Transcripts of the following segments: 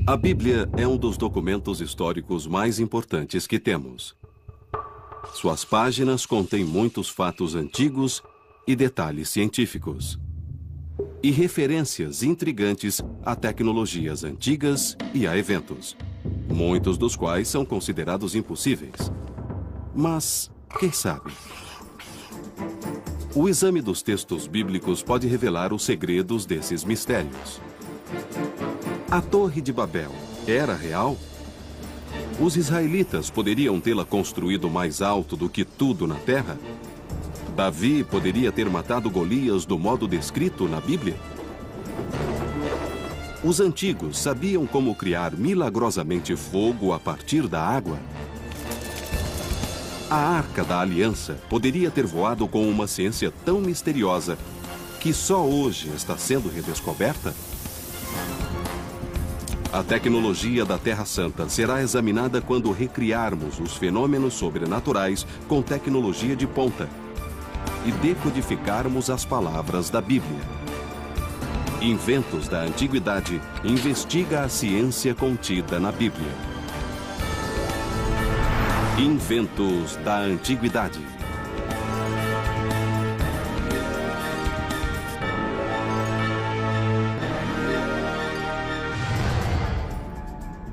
A Bíblia é um dos documentos históricos mais importantes que temos. Suas páginas contêm muitos fatos antigos e detalhes científicos. E referências intrigantes a tecnologias antigas e a eventos, muitos dos quais são considerados impossíveis. Mas, quem sabe? O exame dos textos bíblicos pode revelar os segredos desses mistérios. A Torre de Babel era real? Os israelitas poderiam tê-la construído mais alto do que tudo na terra? Davi poderia ter matado Golias do modo descrito na Bíblia? Os antigos sabiam como criar milagrosamente fogo a partir da água? A Arca da Aliança poderia ter voado com uma ciência tão misteriosa que só hoje está sendo redescoberta? A tecnologia da Terra Santa será examinada quando recriarmos os fenômenos sobrenaturais com tecnologia de ponta e decodificarmos as palavras da Bíblia. Inventos da Antiguidade investiga a ciência contida na Bíblia. Inventos da Antiguidade.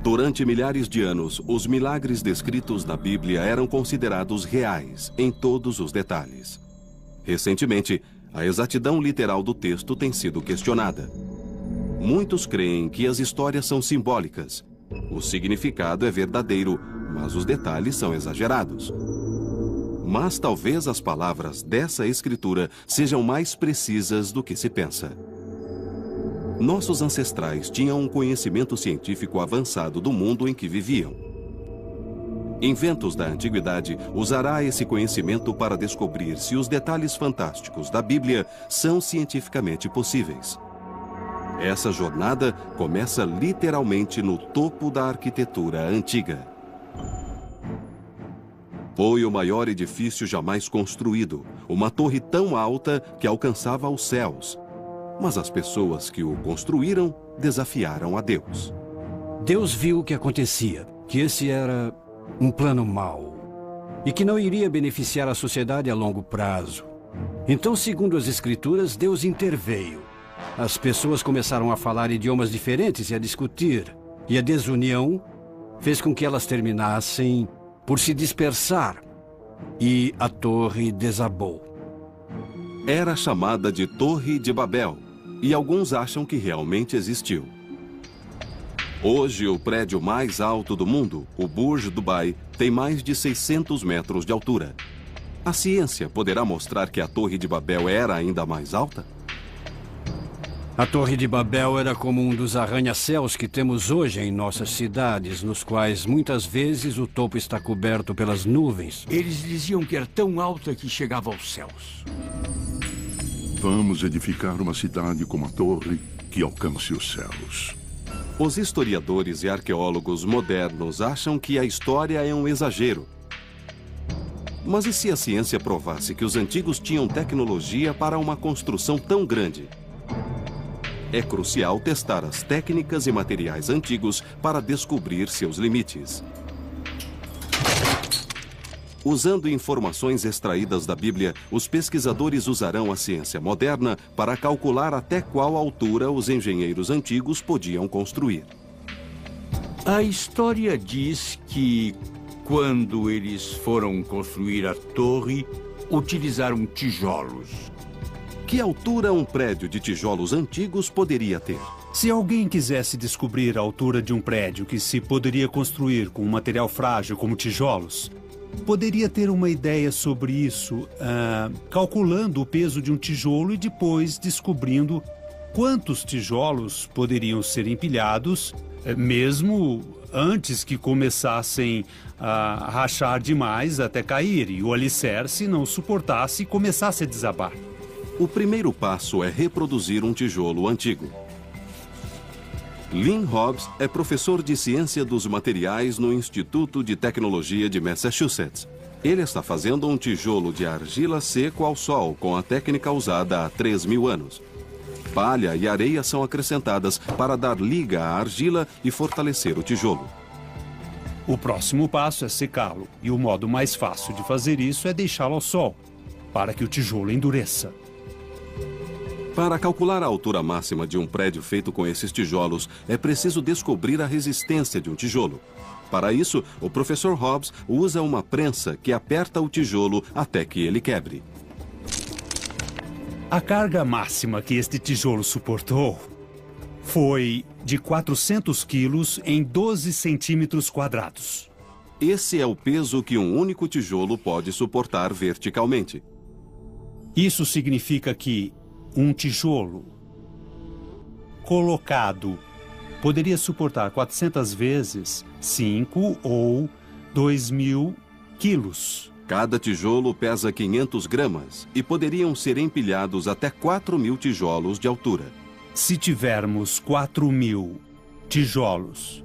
Durante milhares de anos, os milagres descritos na Bíblia eram considerados reais em todos os detalhes. Recentemente, a exatidão literal do texto tem sido questionada. Muitos creem que as histórias são simbólicas. O significado é verdadeiro, mas os detalhes são exagerados. Mas talvez as palavras dessa escritura sejam mais precisas do que se pensa. Nossos ancestrais tinham um conhecimento científico avançado do mundo em que viviam. Inventos da Antiguidade usará esse conhecimento para descobrir se os detalhes fantásticos da Bíblia são cientificamente possíveis. Essa jornada começa literalmente no topo da arquitetura antiga. Foi o maior edifício jamais construído, uma torre tão alta que alcançava os céus. Mas as pessoas que o construíram desafiaram a Deus. Deus viu o que acontecia, que esse era um plano mau e que não iria beneficiar a sociedade a longo prazo. Então, segundo as Escrituras, Deus interveio. As pessoas começaram a falar idiomas diferentes e a discutir, e a desunião fez com que elas terminassem por se dispersar, e a torre desabou. Era chamada de Torre de Babel, e alguns acham que realmente existiu. Hoje, o prédio mais alto do mundo, o Burj Dubai, tem mais de 600 metros de altura. A ciência poderá mostrar que a Torre de Babel era ainda mais alta? A Torre de Babel era como um dos arranha-céus que temos hoje em nossas cidades, nos quais muitas vezes o topo está coberto pelas nuvens. Eles diziam que era tão alta que chegava aos céus. Vamos edificar uma cidade com uma torre que alcance os céus. Os historiadores e arqueólogos modernos acham que a história é um exagero. Mas e se a ciência provasse que os antigos tinham tecnologia para uma construção tão grande? É crucial testar as técnicas e materiais antigos para descobrir seus limites. Usando informações extraídas da Bíblia, os pesquisadores usarão a ciência moderna para calcular até qual altura os engenheiros antigos podiam construir. A história diz que, quando eles foram construir a torre, utilizaram tijolos. Que altura um prédio de tijolos antigos poderia ter? Se alguém quisesse descobrir a altura de um prédio que se poderia construir com um material frágil como tijolos, poderia ter uma ideia sobre isso, calculando o peso de um tijolo e depois descobrindo quantos tijolos poderiam ser empilhados, mesmo antes que começassem a rachar demais até cair e o alicerce não suportasse e começasse a desabar. O primeiro passo é reproduzir um tijolo antigo. Lynn Hobbs é professor de Ciência dos Materiais no Instituto de Tecnologia de Massachusetts. Ele está fazendo um tijolo de argila seco ao sol com a técnica usada há 3.000 anos. palha e areia são acrescentadas para dar liga à argila e fortalecer o tijolo. O próximo passo é secá-lo, e o modo mais fácil de fazer isso é deixá-lo ao sol, para que o tijolo endureça. Para calcular a altura máxima de um prédio feito com esses tijolos, é preciso descobrir a resistência de um tijolo. Para isso, o professor Hobbs usa uma prensa que aperta o tijolo até que ele quebre. A carga máxima que este tijolo suportou foi de 400 quilos em 12 centímetros quadrados. Esse é o peso que um único tijolo pode suportar verticalmente. Isso significa que um tijolo colocado poderia suportar 400 vezes 5 ou 2.000 quilos. Cada tijolo pesa 500 gramas e poderiam ser empilhados até 4.000 tijolos de altura. Se tivermos 4.000 tijolos,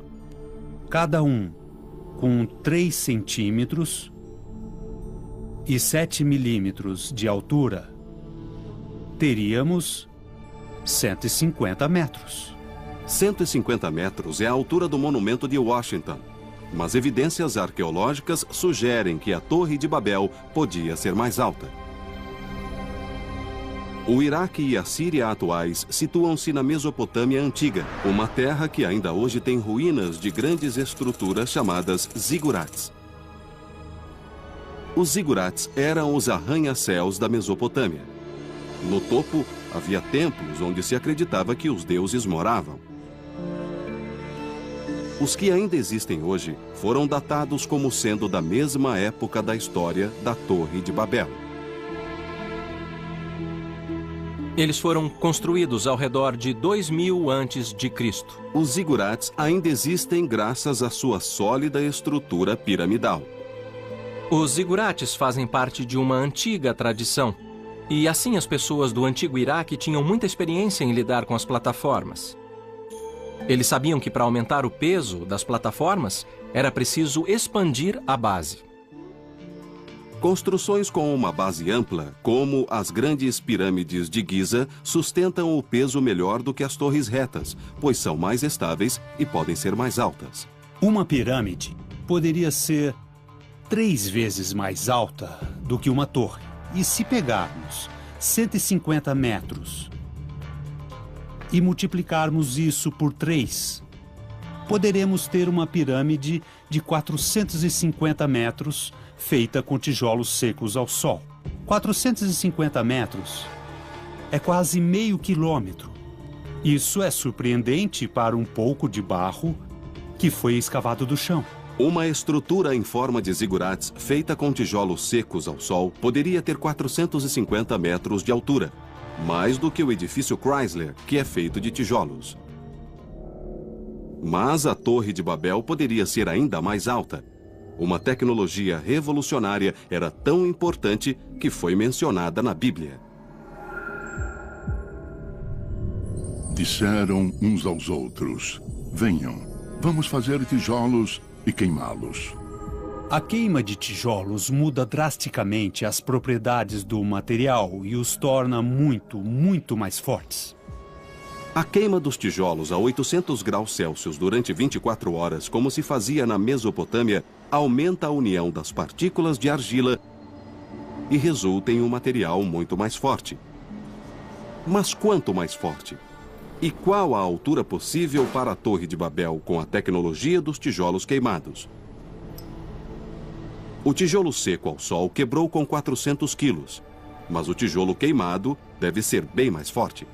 cada um com 3 centímetros e 7 milímetros de altura, teríamos 150 metros. 150 metros é a altura do Monumento de Washington, mas evidências arqueológicas sugerem que a Torre de Babel podia ser mais alta. O Iraque e a Síria atuais situam-se na Mesopotâmia Antiga, uma terra que ainda hoje tem ruínas de grandes estruturas chamadas zigurats. Os zigurats eram os arranha-céus da Mesopotâmia. No topo, havia templos onde se acreditava que os deuses moravam. Os que ainda existem hoje foram datados como sendo da mesma época da história da Torre de Babel. Eles foram construídos ao redor de 2000 a.C. Os zigurats ainda existem graças à sua sólida estrutura piramidal. Os zigurates fazem parte de uma antiga tradição. E assim as pessoas do antigo Iraque tinham muita experiência em lidar com as plataformas. Eles sabiam que para aumentar o peso das plataformas, era preciso expandir a base. Construções com uma base ampla, como as grandes pirâmides de Giza, sustentam o peso melhor do que as torres retas, pois são mais estáveis e podem ser mais altas. Uma pirâmide poderia ser 3 vezes mais alta do que uma torre. E se pegarmos 150 metros e multiplicarmos isso por 3, poderemos ter uma pirâmide de 450 metros feita com tijolos secos ao sol. 450 metros é quase meio quilômetro. Isso é surpreendente para um pouco de barro que foi escavado do chão. Uma estrutura em forma de zigurats feita com tijolos secos ao sol poderia ter 450 metros de altura, mais do que o edifício Chrysler, que é feito de tijolos. Mas a Torre de Babel poderia ser ainda mais alta. Uma tecnologia revolucionária era tão importante que foi mencionada na Bíblia. Disseram uns aos outros: venham, vamos fazer tijolos e queimá-los. A queima de tijolos muda drasticamente as propriedades do material e os torna muito mais fortes. A queima dos tijolos a 800 graus Celsius durante 24 horas, como se fazia na Mesopotâmia, aumenta a união das partículas de argila e resulta em um material muito mais forte. Mas quanto mais forte? E qual a altura possível para a Torre de Babel com a tecnologia dos tijolos queimados? O tijolo seco ao sol quebrou com 400 quilos, mas o tijolo queimado deve ser bem mais forte.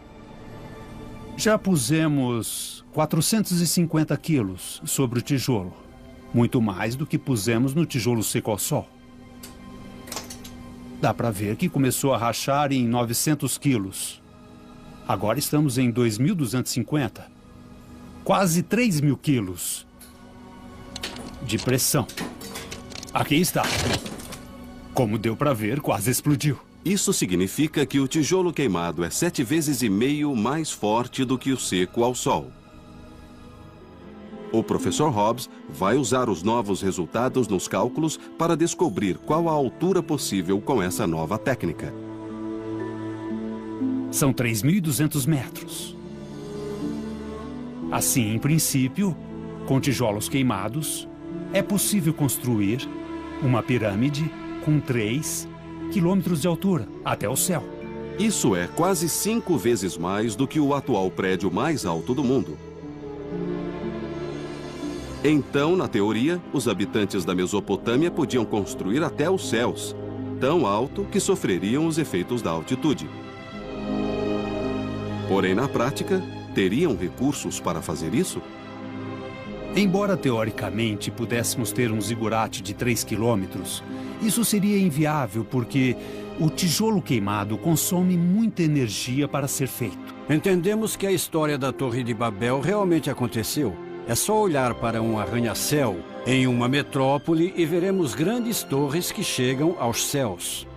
Já pusemos 450 quilos sobre o tijolo, muito mais do que pusemos no tijolo seco ao sol. Dá para ver que começou a rachar em 900 quilos. Agora estamos em 2.250. Quase 3.000 quilos de pressão. Aqui está. Como deu para ver, quase explodiu. Isso significa que o tijolo queimado é 7,5 vezes mais forte do que o seco ao sol. O professor Hobbs vai usar os novos resultados nos cálculos para descobrir qual a altura possível com essa nova técnica. São 3.200 metros. Assim, em princípio, com tijolos queimados, é possível construir uma pirâmide com 3 quilômetros de altura até o céu. Isso é quase 5 vezes mais do que o atual prédio mais alto do mundo. Então, na teoria, os habitantes da Mesopotâmia podiam construir até os céus, tão alto que sofreriam os efeitos da altitude. Porém, na prática, teriam recursos para fazer isso? Embora teoricamente pudéssemos ter um zigurate de 3 quilômetros, isso seria inviável porque o tijolo queimado consome muita energia para ser feito. Entendemos que a história da Torre de Babel realmente aconteceu. É só olhar para um arranha-céu em uma metrópole e veremos grandes torres que chegam aos céus.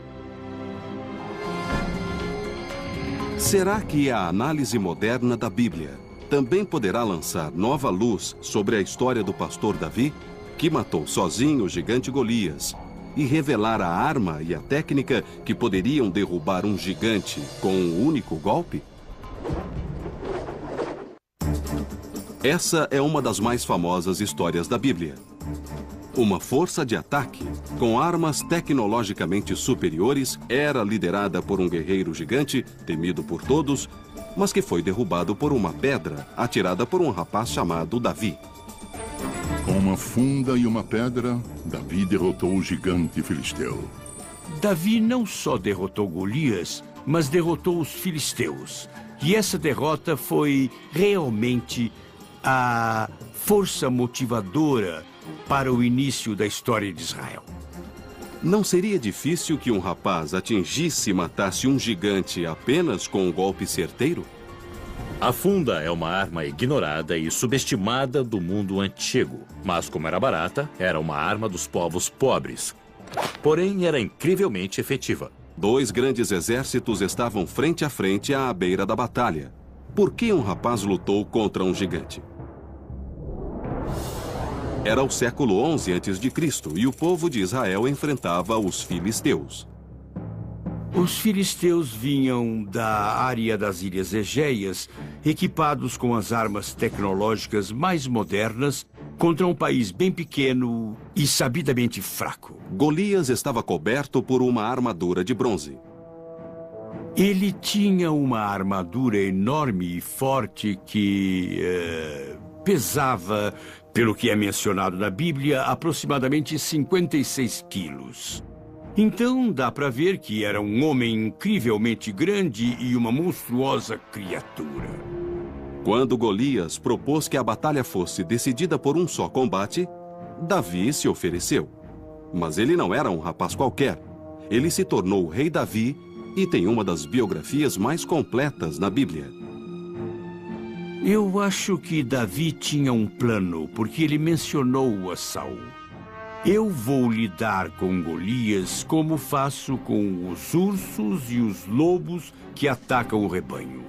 Será que a análise moderna da Bíblia também poderá lançar nova luz sobre a história do pastor Davi, que matou sozinho o gigante Golias, e revelar a arma e a técnica que poderiam derrubar um gigante com um único golpe? Essa é uma das mais famosas histórias da Bíblia. Uma força de ataque, com armas tecnologicamente superiores, era liderada por um guerreiro gigante, temido por todos, mas que foi derrubado por uma pedra atirada por um rapaz chamado Davi. Com uma funda e uma pedra, Davi derrotou o gigante filisteu. Davi não só derrotou Golias, mas derrotou os filisteus. E essa derrota foi realmente a força motivadora para o início da história de Israel. Não seria difícil que um rapaz atingisse e matasse um gigante apenas com um golpe certeiro? A funda é uma arma ignorada e subestimada do mundo antigo, mas como era barata, era uma arma dos povos pobres. Porém, era incrivelmente efetiva. 2 grandes exércitos estavam frente a frente à beira da batalha. Por que um rapaz lutou contra um gigante? Era o século 11 a.C. e o povo de Israel enfrentava os filisteus. Os filisteus vinham da área das Ilhas Egeias, equipados com as armas tecnológicas mais modernas, contra um país bem pequeno e sabidamente fraco. Golias estava coberto por uma armadura de bronze. Ele tinha uma armadura enorme e forte que pesava, pelo que é mencionado na Bíblia, aproximadamente 56 quilos. Então dá para ver que era um homem incrivelmente grande e uma monstruosa criatura. Quando Golias propôs que a batalha fosse decidida por um só combate, Davi se ofereceu. Mas ele não era um rapaz qualquer. Ele se tornou o rei Davi e tem uma das biografias mais completas na Bíblia. Eu acho que Davi tinha um plano, porque ele mencionou a Saul. Eu vou lidar com Golias como faço com os ursos e os lobos que atacam o rebanho.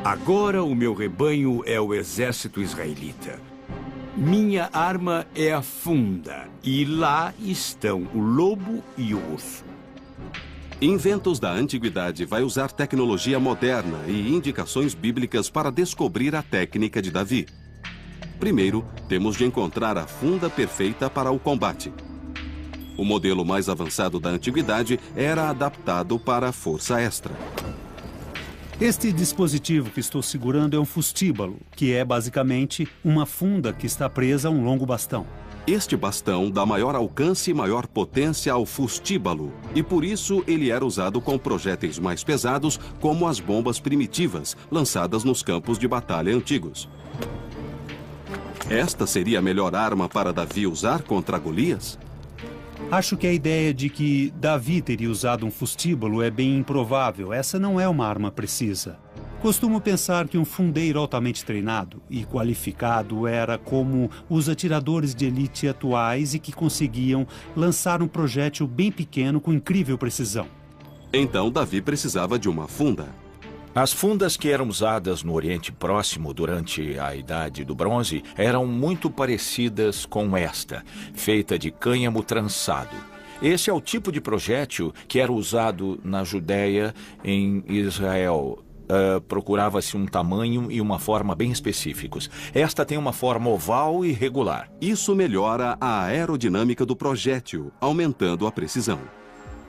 Agora o meu rebanho é o exército israelita. Minha arma é a funda, e lá estão o lobo e o urso. Inventos da Antiguidade vai usar tecnologia moderna e indicações bíblicas para descobrir a técnica de Davi. Primeiro, temos de encontrar a funda perfeita para o combate. O modelo mais avançado da Antiguidade era adaptado para a força extra. Este dispositivo que estou segurando é um fustíbalo, que é basicamente uma funda que está presa a um longo bastão. Este bastão dá maior alcance e maior potência ao fustíbalo, e por isso ele era usado com projéteis mais pesados, como as bombas primitivas, lançadas nos campos de batalha antigos. Esta seria a melhor arma para Davi usar contra Golias? Acho que a ideia de que Davi teria usado um fustíbalo é bem improvável. Essa não é uma arma precisa. Costumo pensar que um fundeiro altamente treinado e qualificado era como os atiradores de elite atuais e que conseguiam lançar um projétil bem pequeno com incrível precisão. Então Davi precisava de uma funda. As fundas que eram usadas no Oriente Próximo durante a Idade do Bronze eram muito parecidas com esta, feita de cânhamo trançado. Esse é o tipo de projétil que era usado na Judéia, em Israel. Procurava-se um tamanho e uma forma bem específicos. Esta tem uma forma oval e regular. Isso melhora a aerodinâmica do projétil, aumentando a precisão.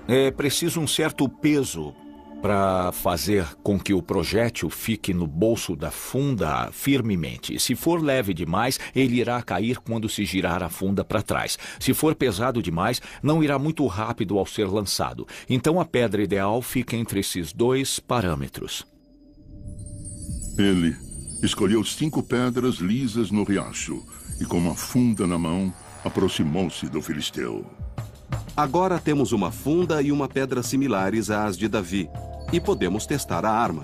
É preciso um certo peso para fazer com que o projétil fique no bolso da funda firmemente. Se for leve demais, ele irá cair quando se girar a funda para trás. Se for pesado demais, não irá muito rápido ao ser lançado. Então a pedra ideal fica entre esses dois parâmetros. Ele escolheu 5 pedras lisas no riacho e, com uma funda na mão, aproximou-se do filisteu. Agora temos uma funda e uma pedra similares às de Davi, e podemos testar a arma.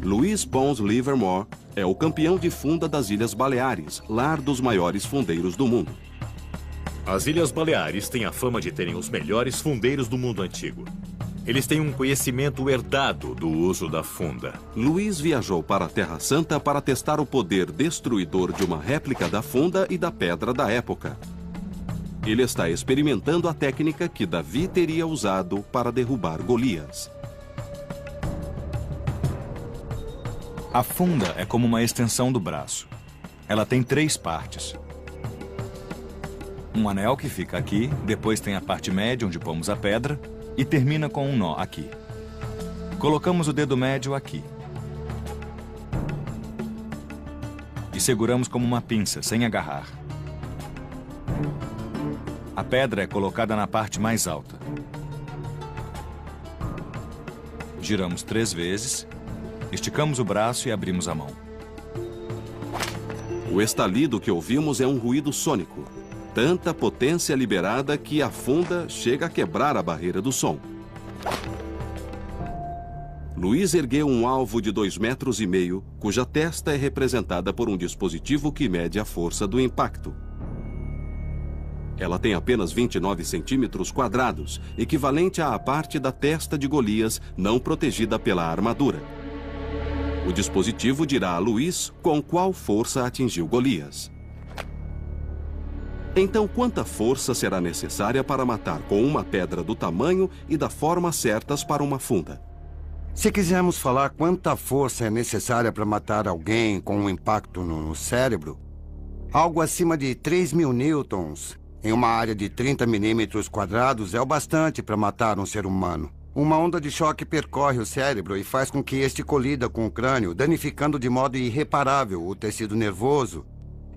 Luiz Pons Livermore é o campeão de funda das Ilhas Baleares, lar dos maiores fundeiros do mundo. As Ilhas Baleares têm a fama de terem os melhores fundeiros do mundo antigo. Eles têm um conhecimento herdado do uso da funda. Luiz viajou para a Terra Santa para testar o poder destruidor de uma réplica da funda e da pedra da época. Ele está experimentando a técnica que Davi teria usado para derrubar Golias. A funda é como uma extensão do braço. Ela tem 3 partes. Um anel que fica aqui, depois tem a parte média onde pomos a pedra e termina com um nó aqui. Colocamos o dedo médio aqui. E seguramos como uma pinça, sem agarrar. A pedra é colocada na parte mais alta. Giramos 3 vezes, esticamos o braço e abrimos a mão. O estalido que ouvimos é um ruído sônico. Tanta potência liberada que a funda chega a quebrar a barreira do som. Luiz ergueu um alvo de 2,5 metros, cuja testa é representada por um dispositivo que mede a força do impacto. Ela tem apenas 29 centímetros quadrados, equivalente à parte da testa de Golias não protegida pela armadura. O dispositivo dirá a Luiz com qual força atingiu Golias. Então, quanta força será necessária para matar com uma pedra do tamanho e da forma certas para uma funda? Se quisermos falar quanta força é necessária para matar alguém com um impacto no cérebro, algo acima de 3.000 newtons em uma área de 30 milímetros quadrados é o bastante para matar um ser humano. Uma onda de choque percorre o cérebro e faz com que este colida com o crânio, danificando de modo irreparável o tecido nervoso,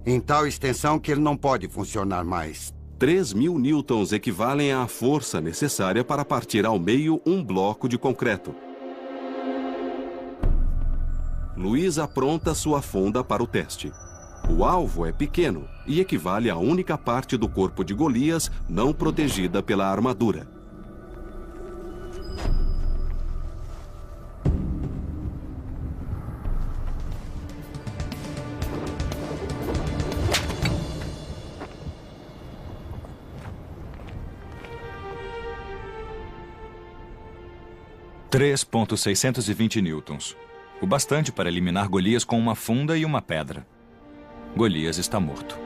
em tal extensão que ele não pode funcionar mais. 3.000 newtons equivalem à força necessária para partir ao meio um bloco de concreto. Luiz apronta sua funda para o teste. O alvo é pequeno e equivale à única parte do corpo de Golias não protegida pela armadura. – 3.620 newtons. O bastante para eliminar Golias com uma funda e uma pedra. Golias está morto.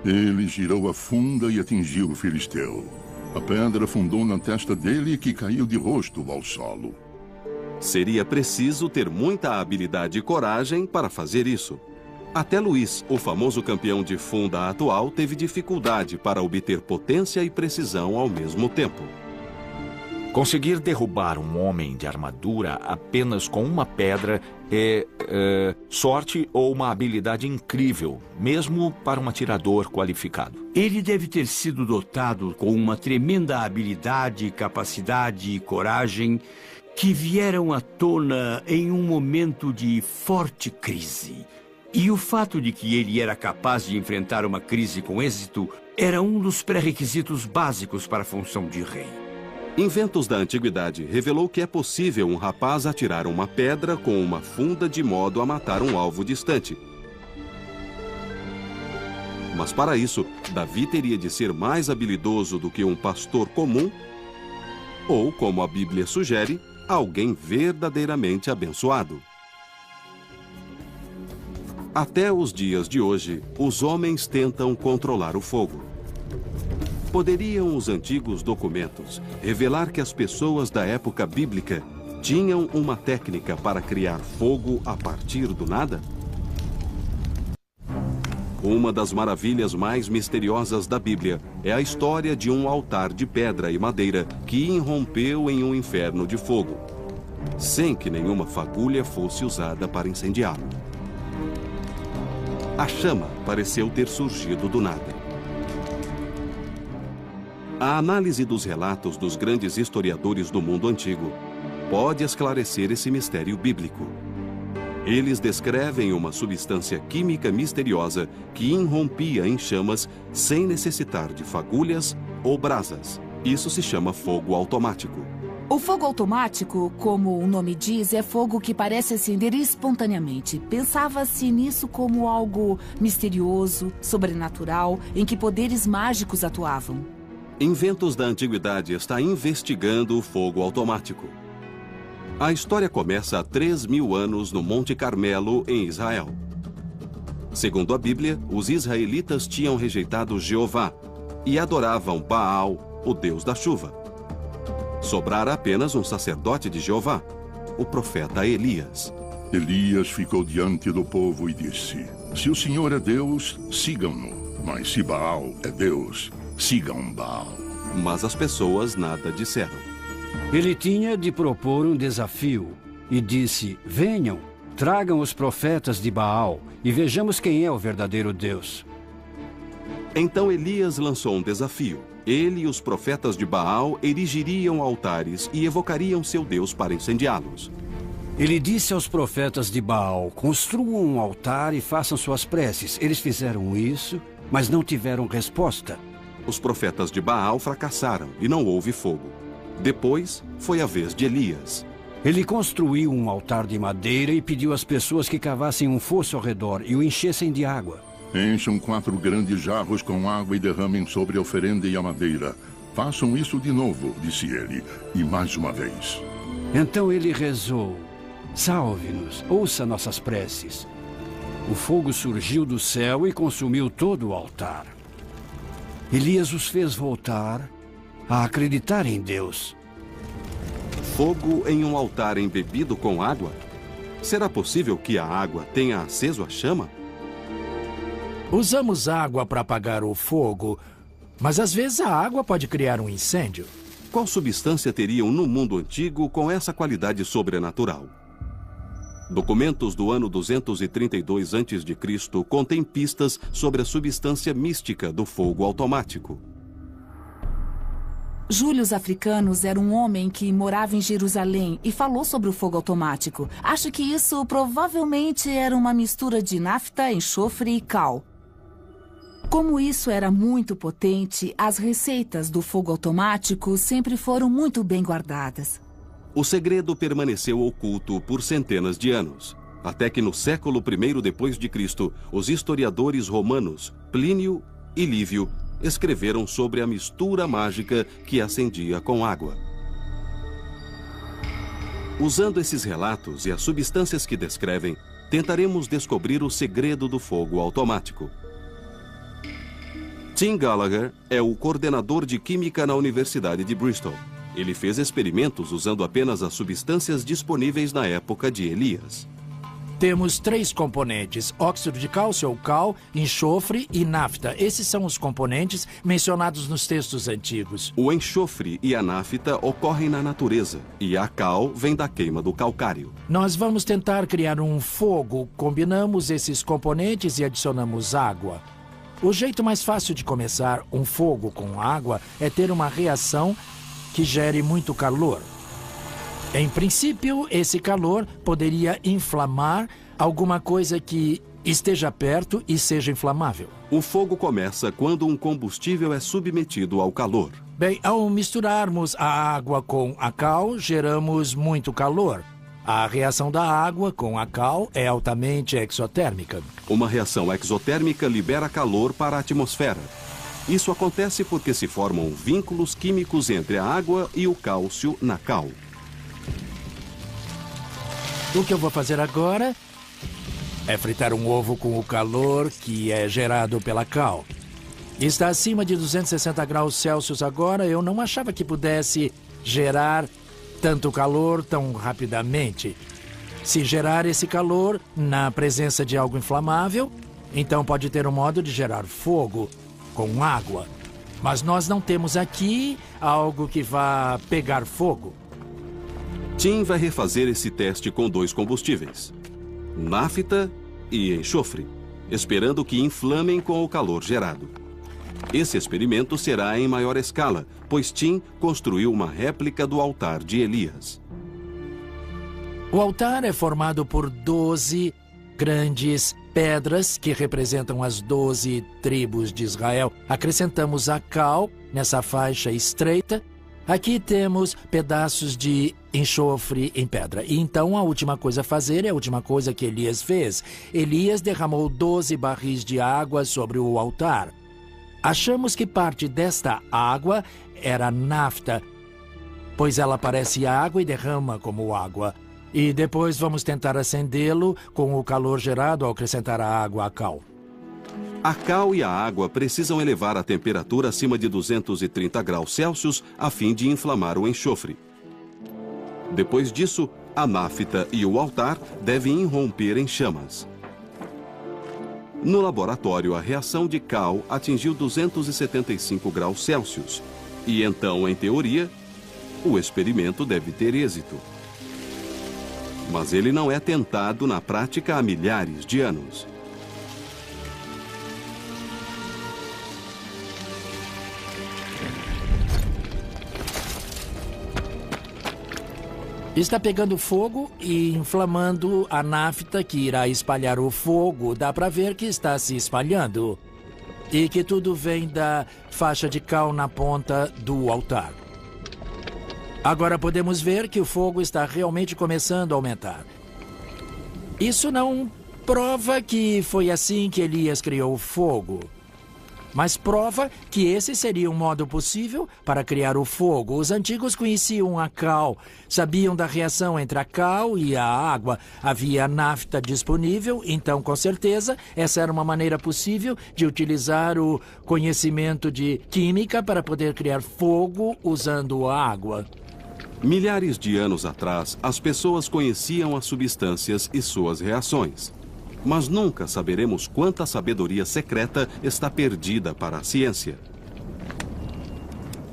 Ele girou a funda e atingiu o filisteu. A pedra afundou na testa dele, que caiu de rosto ao solo. Seria preciso ter muita habilidade e coragem para fazer isso. Até Luiz, o famoso campeão de funda atual, teve dificuldade para obter potência e precisão ao mesmo tempo. Conseguir derrubar um homem de armadura apenas com uma pedra é sorte ou uma habilidade incrível, mesmo para um atirador qualificado. Ele deve ter sido dotado com uma tremenda habilidade, capacidade e coragem que vieram à tona em um momento de forte crise. E o fato de que ele era capaz de enfrentar uma crise com êxito era um dos pré-requisitos básicos para a função de rei. Inventos da antiguidade revelou que é possível um rapaz atirar uma pedra com uma funda de modo a matar um alvo distante. Mas para isso, Davi teria de ser mais habilidoso do que um pastor comum ou, como a Bíblia sugere, alguém verdadeiramente abençoado. Até os dias de hoje, os homens tentam controlar o fogo. Poderiam os antigos documentos revelar que as pessoas da época bíblica tinham uma técnica para criar fogo a partir do nada? Uma das maravilhas mais misteriosas da Bíblia é a história de um altar de pedra e madeira que irrompeu em um inferno de fogo, sem que nenhuma fagulha fosse usada para incendiá-lo. A chama pareceu ter surgido do nada. A análise dos relatos dos grandes historiadores do mundo antigo pode esclarecer esse mistério bíblico. Eles descrevem uma substância química misteriosa que irrompia em chamas sem necessitar de fagulhas ou brasas. Isso se chama fogo automático. O fogo automático, como o nome diz, é fogo que parece acender espontaneamente. Pensava-se nisso como algo misterioso, sobrenatural, em que poderes mágicos atuavam. Inventos da Antiguidade está investigando o fogo automático. A história começa há 3.000 anos no Monte Carmelo, em Israel. Segundo a Bíblia, os israelitas tinham rejeitado Jeová e adoravam Baal, o deus da chuva. Sobrara apenas um sacerdote de Jeová, o profeta Elias. Elias ficou diante do povo e disse: se o Senhor é Deus, sigam-no. Mas se Baal é Deus, sigam Baal. Mas as pessoas nada disseram. Ele tinha de propor um desafio e disse: venham, tragam os profetas de Baal e vejamos quem é o verdadeiro Deus. Então Elias lançou um desafio. Ele e os profetas de Baal erigiriam altares e evocariam seu Deus para incendiá-los. Ele disse aos profetas de Baal: construam um altar e façam suas preces. Eles fizeram isso, mas não tiveram resposta. Os profetas de Baal fracassaram e não houve fogo. Depois, foi a vez de Elias. Ele construiu um altar de madeira e pediu às pessoas que cavassem um fosso ao redor e o enchessem de água. Encham 4 grandes jarros com água e derramem sobre a oferenda e a madeira. Façam isso de novo, disse ele, e mais uma vez. Então ele rezou: salve-nos, ouça nossas preces. O fogo surgiu do céu e consumiu todo o altar. Elias os fez voltar a acreditar em Deus. Fogo em um altar embebido com água? Será possível que a água tenha aceso a chama? Usamos água para apagar o fogo, mas às vezes a água pode criar um incêndio. Qual substância teriam no mundo antigo com essa qualidade sobrenatural? Documentos do ano 232 a.C. contêm pistas sobre a substância mística do fogo automático. Júlio Africanus era um homem que morava em Jerusalém e falou sobre o fogo automático. Acho que isso provavelmente era uma mistura de nafta, enxofre e cal. Como isso era muito potente, as receitas do fogo automático sempre foram muito bem guardadas. O segredo permaneceu oculto por centenas de anos, até que no século I depois de Cristo, os historiadores romanos Plínio e Lívio escreveram sobre a mistura mágica que acendia com água. Usando esses relatos e as substâncias que descrevem, tentaremos descobrir o segredo do fogo automático. Tim Gallagher é o coordenador de química na Universidade de Bristol. Ele fez experimentos usando apenas as substâncias disponíveis na época de Elias. Temos 3 componentes: óxido de cálcio ou cal, enxofre e nafta. Esses são os componentes mencionados nos textos antigos. O enxofre e a nafta ocorrem na natureza e a cal vem da queima do calcário. Nós vamos tentar criar um fogo. Combinamos esses componentes e adicionamos água. O jeito mais fácil de começar um fogo com água é ter uma reação que gere muito calor. Em princípio, esse calor poderia inflamar alguma coisa que esteja perto e seja inflamável. O fogo começa quando um combustível é submetido ao calor. Bem, ao misturarmos a água com a cal, geramos muito calor. A reação da água com a cal é altamente exotérmica. Uma reação exotérmica libera calor para a atmosfera. Isso acontece porque se formam vínculos químicos entre a água e o cálcio na cal. O que eu vou fazer agora é fritar um ovo com o calor que é gerado pela cal. Está acima de 260 graus Celsius agora. Eu não achava que pudesse gerar tanto calor tão rapidamente. Se gerar esse calor na presença de algo inflamável, então pode ter um modo de gerar fogo com água. Mas nós não temos aqui algo que vá pegar fogo. Tim vai refazer esse teste com 2 combustíveis, nafta e enxofre, esperando que inflamem com o calor gerado. Esse experimento será em maior escala, pois Tim construiu uma réplica do altar de Elias. O altar é formado por 12 grandes pedras que representam as 12 tribos de Israel. Acrescentamos a cal nessa faixa estreita. Aqui temos pedaços de enxofre em pedra. E então a última coisa a fazer é a última coisa que Elias fez. Elias derramou 12 barris de água sobre o altar. Achamos que parte desta água era nafta, pois ela parece água e derrama como água. E depois vamos tentar acendê-lo com o calor gerado ao acrescentar a água à cal. A cal e a água precisam elevar a temperatura acima de 230 graus Celsius a fim de inflamar o enxofre. Depois disso, a nafta e o altar devem irromper em chamas. No laboratório, a reação de cal atingiu 275 graus Celsius. E então, em teoria, o experimento deve ter êxito. Mas ele não é tentado na prática há milhares de anos. Está pegando fogo e inflamando a nafta que irá espalhar o fogo. Dá para ver que está se espalhando. E que tudo vem da faixa de cal na ponta do altar. Agora podemos ver que o fogo está realmente começando a aumentar. Isso não prova que foi assim que Elias criou o fogo, mas prova que esse seria um modo possível para criar o fogo. Os antigos conheciam a cal, sabiam da reação entre a cal e a água. Havia nafta disponível, então, com certeza, essa era uma maneira possível de utilizar o conhecimento de química para poder criar fogo usando a água. Milhares de anos atrás, as pessoas conheciam as substâncias e suas reações. Mas nunca saberemos quanta sabedoria secreta está perdida para a ciência.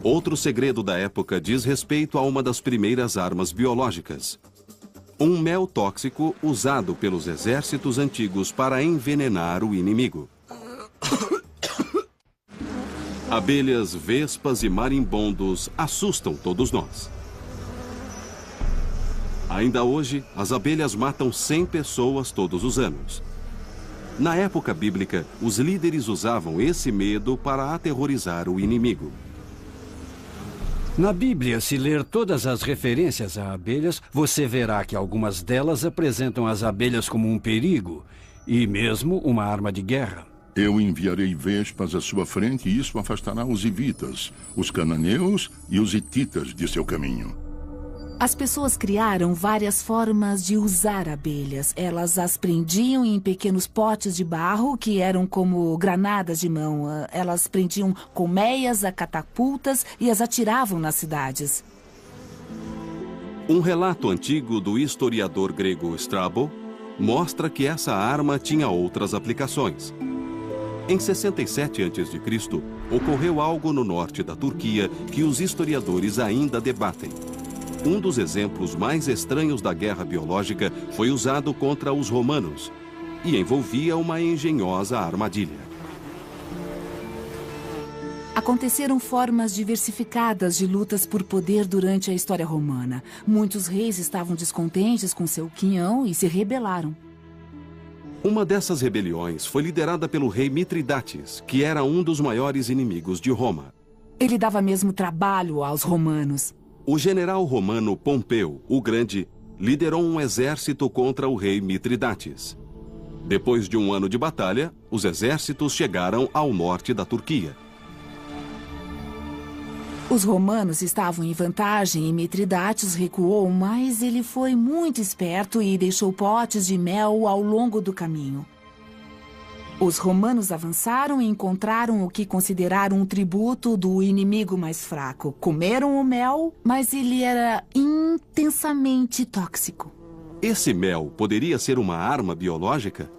Outro segredo da época diz respeito a uma das primeiras armas biológicas. Um mel tóxico usado pelos exércitos antigos para envenenar o inimigo. Abelhas, vespas e marimbondos assustam todos nós. Ainda hoje, as abelhas matam 100 pessoas todos os anos. Na época bíblica, os líderes usavam esse medo para aterrorizar o inimigo. Na Bíblia, se ler todas as referências a abelhas, você verá que algumas delas apresentam as abelhas como um perigo e mesmo uma arma de guerra. Eu enviarei vespas à sua frente e isso afastará os hivitas, os cananeus e os hititas de seu caminho. As pessoas criaram várias formas de usar abelhas. Elas as prendiam em pequenos potes de barro, que eram como granadas de mão. Elas prendiam colmeias a catapultas e as atiravam nas cidades. Um relato antigo do historiador grego Strabo mostra que essa arma tinha outras aplicações. Em 67 a.C., ocorreu algo no norte da Turquia que os historiadores ainda debatem. Um dos exemplos mais estranhos da guerra biológica foi usado contra os romanos e envolvia uma engenhosa armadilha. Aconteceram formas diversificadas de lutas por poder durante a história romana. Muitos reis estavam descontentes com seu quinhão e se rebelaram. Uma dessas rebeliões foi liderada pelo rei Mitridates, que era um dos maiores inimigos de Roma. Ele dava mesmo trabalho aos romanos. O general romano Pompeu, o Grande, liderou um exército contra o rei Mitridates. Depois de um ano de batalha, os exércitos chegaram ao norte da Turquia. Os romanos estavam em vantagem e Mitridates recuou, mas ele foi muito esperto e deixou potes de mel ao longo do caminho. Os romanos avançaram e encontraram o que consideraram um tributo do inimigo mais fraco. Comeram o mel, mas ele era intensamente tóxico. Esse mel poderia ser uma arma biológica?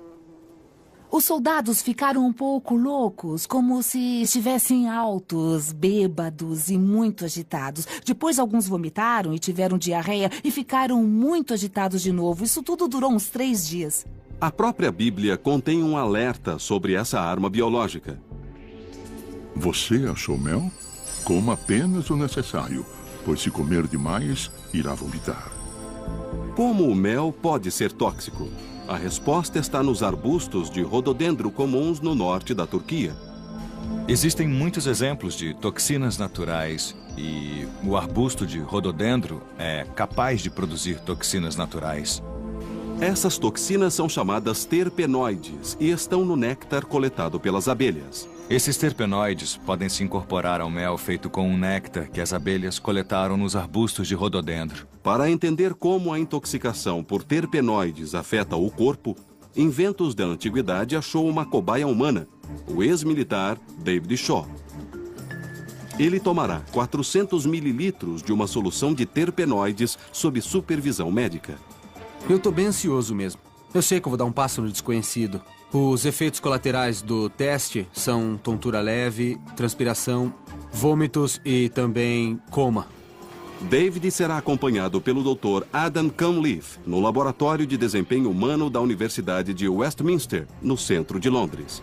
Os soldados ficaram um pouco loucos, como se estivessem altos, bêbados e muito agitados. Depois, alguns vomitaram e tiveram diarreia e ficaram muito agitados de novo. Isso tudo durou uns 3 dias. A própria Bíblia contém um alerta sobre essa arma biológica. Você achou mel? Coma apenas o necessário, pois se comer demais, irá vomitar. Como o mel pode ser tóxico? A resposta está nos arbustos de rododendro comuns no norte da Turquia. Existem muitos exemplos de toxinas naturais e o arbusto de rododendro é capaz de produzir toxinas naturais. Essas toxinas são chamadas terpenoides e estão no néctar coletado pelas abelhas. Esses terpenoides podem se incorporar ao mel feito com um néctar que as abelhas coletaram nos arbustos de rododendro. Para entender como a intoxicação por terpenoides afeta o corpo, Inventos da Antiguidade achou uma cobaia humana, o ex-militar David Shaw. Ele tomará 400 mililitros de uma solução de terpenoides sob supervisão médica. Eu tô bem ansioso mesmo. Eu sei que eu vou dar um passo no desconhecido. Os efeitos colaterais do teste são tontura leve, transpiração, vômitos e também coma. David será acompanhado pelo Dr. Adam Cunliffe no Laboratório de Desempenho Humano da Universidade de Westminster, no centro de Londres.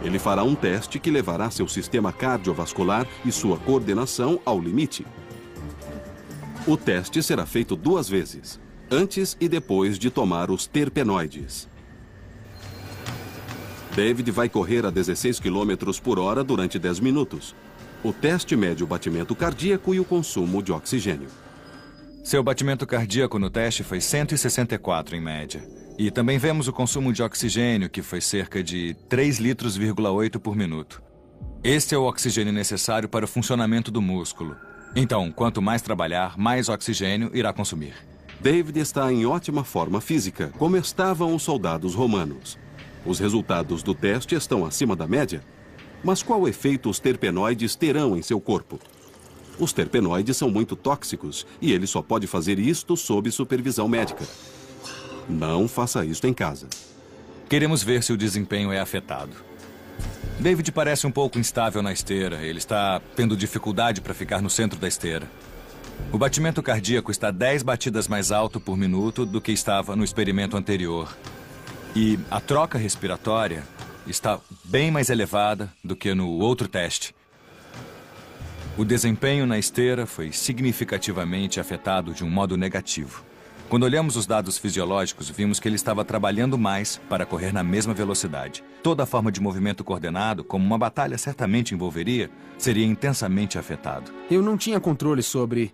Ele fará um teste que levará seu sistema cardiovascular e sua coordenação ao limite. O teste será feito 2 vezes, antes e depois de tomar os terpenoides. David vai correr a 16 km por hora durante 10 minutos. O teste mede o batimento cardíaco e o consumo de oxigênio. Seu batimento cardíaco no teste foi 164 em média. E também vemos o consumo de oxigênio, que foi cerca de 3,8 litros por minuto. Este é o oxigênio necessário para o funcionamento do músculo. Então, quanto mais trabalhar, mais oxigênio irá consumir. David está em ótima forma física, como estavam os soldados romanos. Os resultados do teste estão acima da média. Mas qual efeito os terpenoides terão em seu corpo? Os terpenoides são muito tóxicos e ele só pode fazer isto sob supervisão médica. Não faça isto em casa. Queremos ver se o desempenho é afetado. David parece um pouco instável na esteira. Ele está tendo dificuldade para ficar no centro da esteira. O batimento cardíaco está 10 batidas mais alto por minuto do que estava no experimento anterior. E a troca respiratória está bem mais elevada do que no outro teste. O desempenho na esteira foi significativamente afetado de um modo negativo. Quando olhamos os dados fisiológicos, vimos que ele estava trabalhando mais para correr na mesma velocidade. Toda forma de movimento coordenado, como uma batalha certamente envolveria, seria intensamente afetado. Eu não tinha controle sobre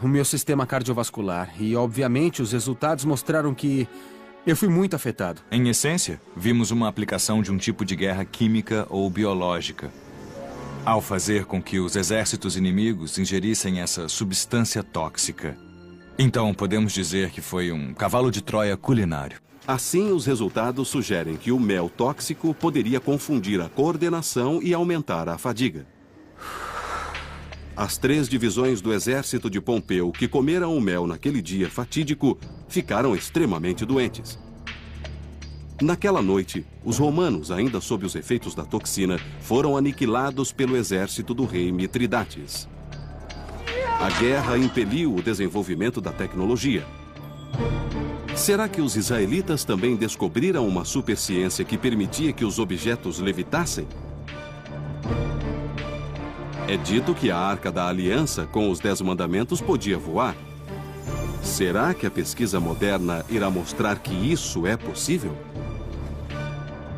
o meu sistema cardiovascular e, obviamente, os resultados mostraram que eu fui muito afetado. Em essência, vimos uma aplicação de um tipo de guerra química ou biológica, ao fazer com que os exércitos inimigos ingerissem essa substância tóxica. Então, podemos dizer que foi um cavalo de Troia culinário. Assim, os resultados sugerem que o mel tóxico poderia confundir a coordenação e aumentar a fadiga. As 3 divisões do exército de Pompeu que comeram o mel naquele dia fatídico ficaram extremamente doentes. Naquela noite, os romanos, ainda sob os efeitos da toxina, foram aniquilados pelo exército do rei Mitridates. A guerra impeliu o desenvolvimento da tecnologia. Será que os israelitas também descobriram uma superciência que permitia que os objetos levitassem? É dito que a Arca da Aliança, com os 10 mandamentos, podia voar. Será que a pesquisa moderna irá mostrar que isso é possível?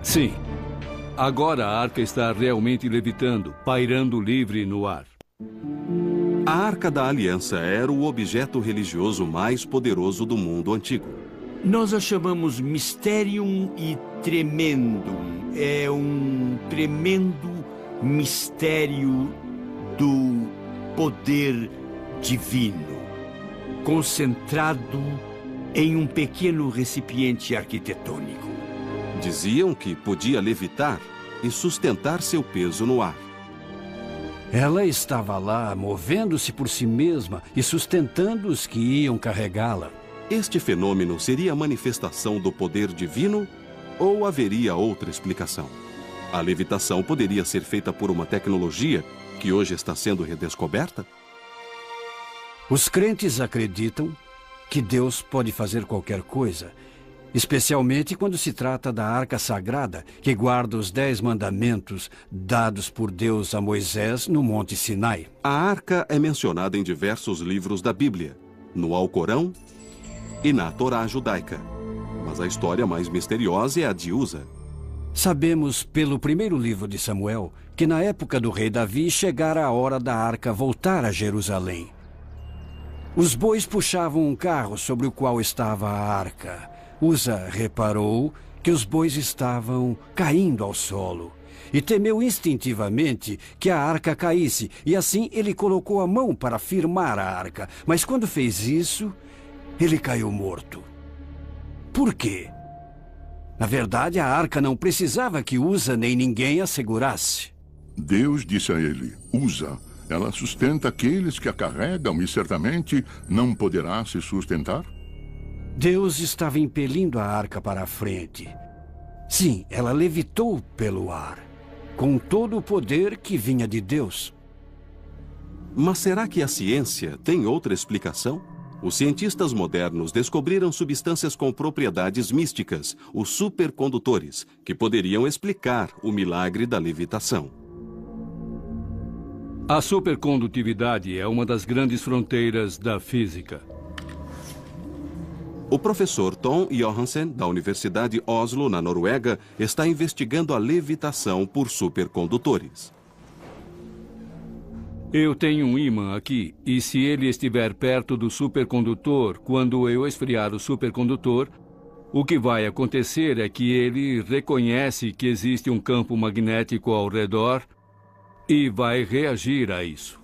Sim. Agora a Arca está realmente levitando, pairando livre no ar. A Arca da Aliança era o objeto religioso mais poderoso do mundo antigo. Nós a chamamos Mysterium e Tremendum. É um tremendo mistério do poder divino, concentrado em um pequeno recipiente arquitetônico. Diziam que podia levitar e sustentar seu peso no ar. Ela estava lá, movendo-se por si mesma e sustentando os que iam carregá-la. Este fenômeno seria a manifestação do poder divino ou haveria outra explicação? A levitação poderia ser feita por uma tecnologia que hoje está sendo redescoberta? Os crentes acreditam que Deus pode fazer qualquer coisa, especialmente quando se trata da Arca Sagrada, que guarda os 10 mandamentos dados por Deus a Moisés no Monte Sinai. A Arca é mencionada em diversos livros da Bíblia, no Alcorão e na Torá judaica. Mas a história mais misteriosa é a de Uza. Sabemos pelo primeiro livro de Samuel que na época do rei Davi chegara a hora da Arca voltar a Jerusalém. Os bois puxavam um carro sobre o qual estava a Arca. Uza reparou que os bois estavam caindo ao solo e temeu instintivamente que a arca caísse, e assim ele colocou a mão para firmar a arca. Mas quando fez isso, ele caiu morto. Por quê? Na verdade, a arca não precisava que Uza nem ninguém a segurasse. Deus disse a ele: Uza, ela sustenta aqueles que a carregam e certamente não poderá se sustentar? Deus estava impelindo a arca para a frente. Sim, ela levitou pelo ar, com todo o poder que vinha de Deus. Mas será que a ciência tem outra explicação? Os cientistas modernos descobriram substâncias com propriedades místicas, os supercondutores, que poderiam explicar o milagre da levitação. A supercondutividade é uma das grandes fronteiras da física. O professor Tom Johansen, da Universidade Oslo, na Noruega, está investigando a levitação por supercondutores. Eu tenho um ímã aqui, e se ele estiver perto do supercondutor, quando eu esfriar o supercondutor, o que vai acontecer é que ele reconhece que existe um campo magnético ao redor e vai reagir a isso.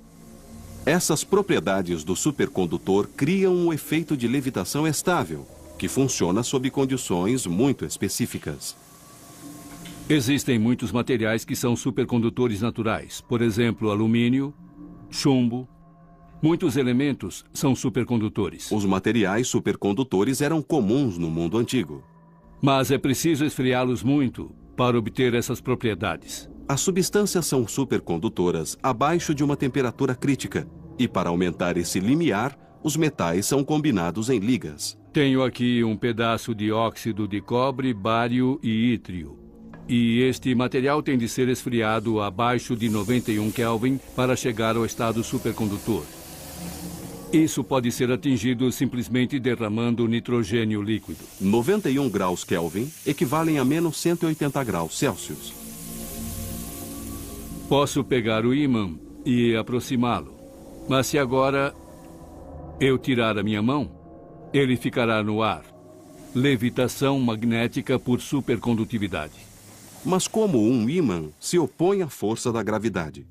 Essas propriedades do supercondutor criam um efeito de levitação estável, que funciona sob condições muito específicas. Existem muitos materiais que são supercondutores naturais. Por exemplo, alumínio, chumbo. Muitos elementos são supercondutores. Os materiais supercondutores eram comuns no mundo antigo. Mas é preciso esfriá-los muito para obter essas propriedades. As substâncias são supercondutoras abaixo de uma temperatura crítica. E para aumentar esse limiar, os metais são combinados em ligas. Tenho aqui um pedaço de óxido de cobre, bário e ítrio. E este material tem de ser esfriado abaixo de 91 Kelvin para chegar ao estado supercondutor. Isso pode ser atingido simplesmente derramando nitrogênio líquido. 91 graus Kelvin equivalem a menos 180 graus Celsius. Posso pegar o ímã e aproximá-lo. Mas se agora eu tirar a minha mão, ele ficará no ar. Levitação magnética por supercondutividade. Mas como um ímã se opõe à força da gravidade?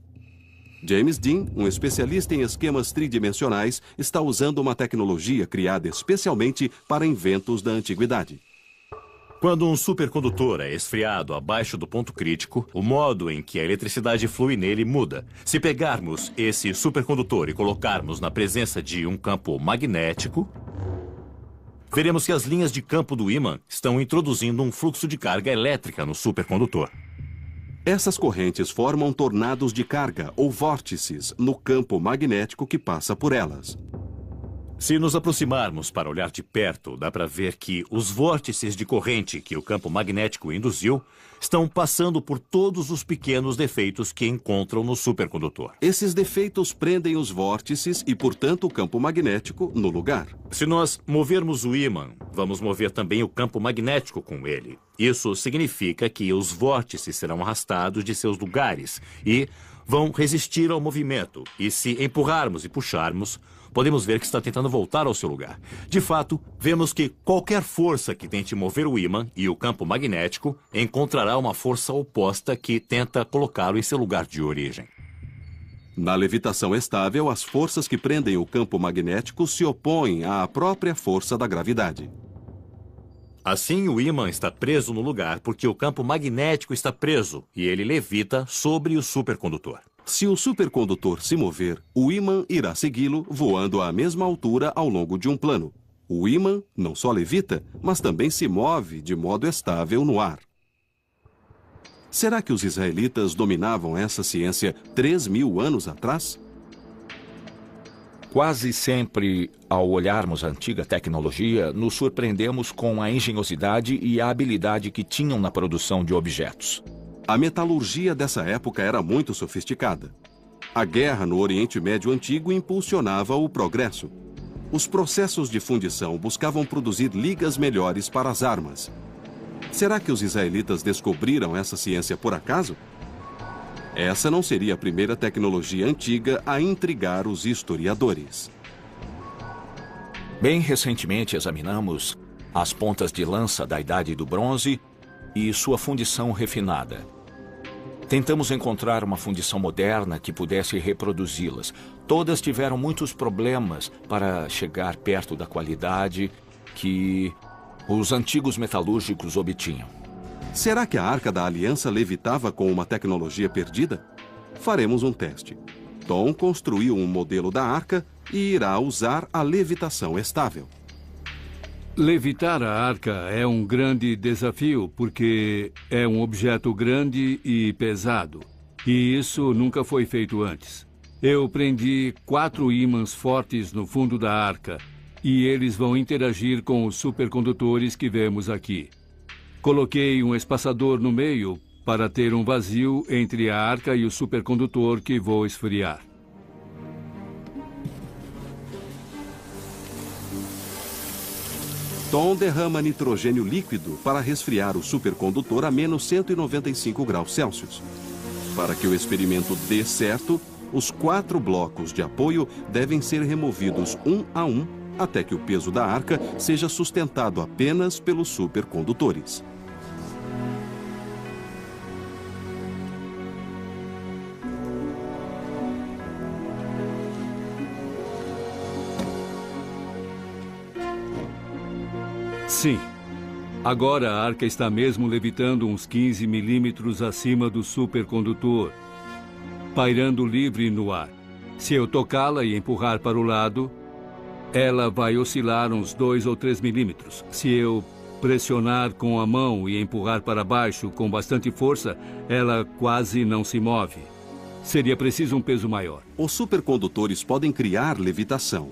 James Dean, um especialista em esquemas tridimensionais, está usando uma tecnologia criada especialmente para inventos da antiguidade. Quando um supercondutor é esfriado abaixo do ponto crítico, o modo em que a eletricidade flui nele muda. Se pegarmos esse supercondutor e colocarmos na presença de um campo magnético, veremos que as linhas de campo do ímã estão introduzindo um fluxo de carga elétrica no supercondutor. Essas correntes formam tornados de carga ou vórtices no campo magnético que passa por elas. Se nos aproximarmos para olhar de perto, dá para ver que os vórtices de corrente que o campo magnético induziu estão passando por todos os pequenos defeitos que encontram no supercondutor. Esses defeitos prendem os vórtices e, portanto, o campo magnético no lugar. Se nós movermos o ímã, vamos mover também o campo magnético com ele. Isso significa que os vórtices serão arrastados de seus lugares e vão resistir ao movimento. E se empurrarmos e puxarmos, podemos ver que está tentando voltar ao seu lugar. De fato, vemos que qualquer força que tente mover o ímã e o campo magnético encontrará uma força oposta que tenta colocá-lo em seu lugar de origem. Na levitação estável, as forças que prendem o campo magnético se opõem à própria força da gravidade. Assim, o ímã está preso no lugar porque o campo magnético está preso e ele levita sobre o supercondutor. Se o supercondutor se mover, o ímã irá segui-lo voando à mesma altura ao longo de um plano. O ímã não só levita, mas também se move de modo estável no ar. Será que os israelitas dominavam essa ciência 3.000 anos atrás? Quase sempre, ao olharmos a antiga tecnologia, nos surpreendemos com a engenhosidade e a habilidade que tinham na produção de objetos. A metalurgia dessa época era muito sofisticada. A guerra no Oriente Médio Antigo impulsionava o progresso. Os processos de fundição buscavam produzir ligas melhores para as armas. Será que os israelitas descobriram essa ciência por acaso? Essa não seria a primeira tecnologia antiga a intrigar os historiadores. Bem recentemente examinamos as pontas de lança da Idade do Bronze e sua fundição refinada. Tentamos encontrar uma fundição moderna que pudesse reproduzi-las. Todas tiveram muitos problemas para chegar perto da qualidade que os antigos metalúrgicos obtinham. Será que a Arca da Aliança levitava com uma tecnologia perdida? Faremos um teste. Tom construiu um modelo da arca e irá usar a levitação estável. Levitar a arca é um grande desafio porque é um objeto grande e pesado. E isso nunca foi feito antes. Eu prendi 4 ímãs fortes no fundo da arca e eles vão interagir com os supercondutores que vemos aqui. Coloquei um espaçador no meio para ter um vazio entre a arca e o supercondutor que vou esfriar. Tom derrama nitrogênio líquido para resfriar o supercondutor a menos 195 graus Celsius. Para que o experimento dê certo, os 4 blocos de apoio devem ser removidos um a um até que o peso da arca seja sustentado apenas pelos supercondutores. Sim. Agora a arca está mesmo levitando uns 15 milímetros acima do supercondutor, pairando livre no ar. Se eu tocá-la e empurrar para o lado, ela vai oscilar uns 2 ou 3 milímetros. Se eu pressionar com a mão e empurrar para baixo com bastante força, ela quase não se move. Seria preciso um peso maior. Os supercondutores podem criar levitação.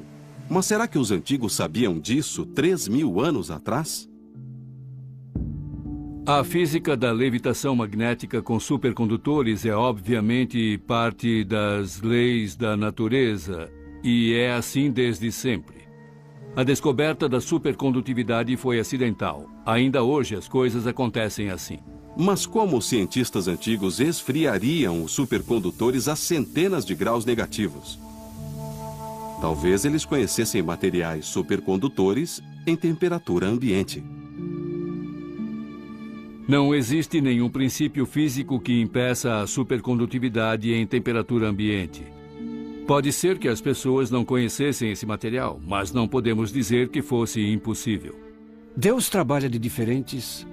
Mas será que os antigos sabiam disso 3.000 anos atrás? A física da levitação magnética com supercondutores é obviamente parte das leis da natureza e é assim desde sempre. A descoberta da supercondutividade foi acidental. Ainda hoje as coisas acontecem assim. Mas como os cientistas antigos esfriariam os supercondutores a centenas de graus negativos? Talvez eles conhecessem materiais supercondutores em temperatura ambiente. Não existe nenhum princípio físico que impeça a supercondutividade em temperatura ambiente. Pode ser que as pessoas não conhecessem esse material, mas não podemos dizer que fosse impossível. Deus trabalha de diferentes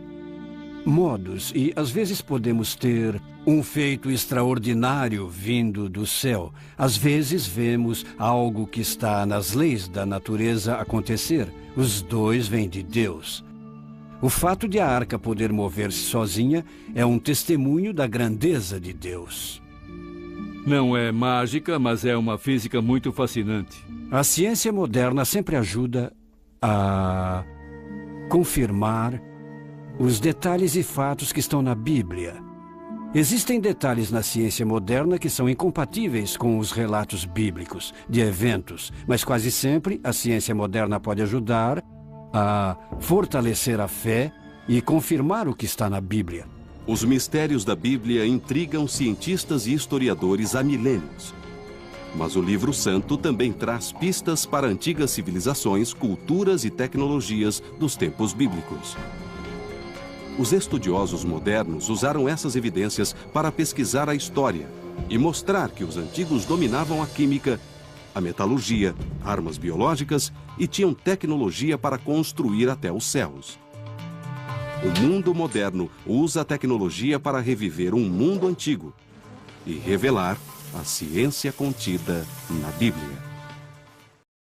modos e às vezes podemos ter um feito extraordinário vindo do céu. Às vezes vemos algo que está nas leis da natureza acontecer. Os dois vêm de Deus. O fato de a arca poder mover-se sozinha é um testemunho da grandeza de Deus. Não é mágica, mas é uma física muito fascinante. A ciência moderna sempre ajuda a confirmar os detalhes e fatos que estão na Bíblia. Existem detalhes na ciência moderna que são incompatíveis com os relatos bíblicos de eventos, mas quase sempre a ciência moderna pode ajudar a fortalecer a fé e confirmar o que está na Bíblia. Os mistérios da Bíblia intrigam cientistas e historiadores há milênios. Mas o Livro Santo também traz pistas para antigas civilizações, culturas e tecnologias dos tempos bíblicos. Os estudiosos modernos usaram essas evidências para pesquisar a história e mostrar que os antigos dominavam a química, a metalurgia, armas biológicas e tinham tecnologia para construir até os céus. o mundo moderno usa a tecnologia para reviver um mundo antigo e revelar a ciência contida na Bíblia.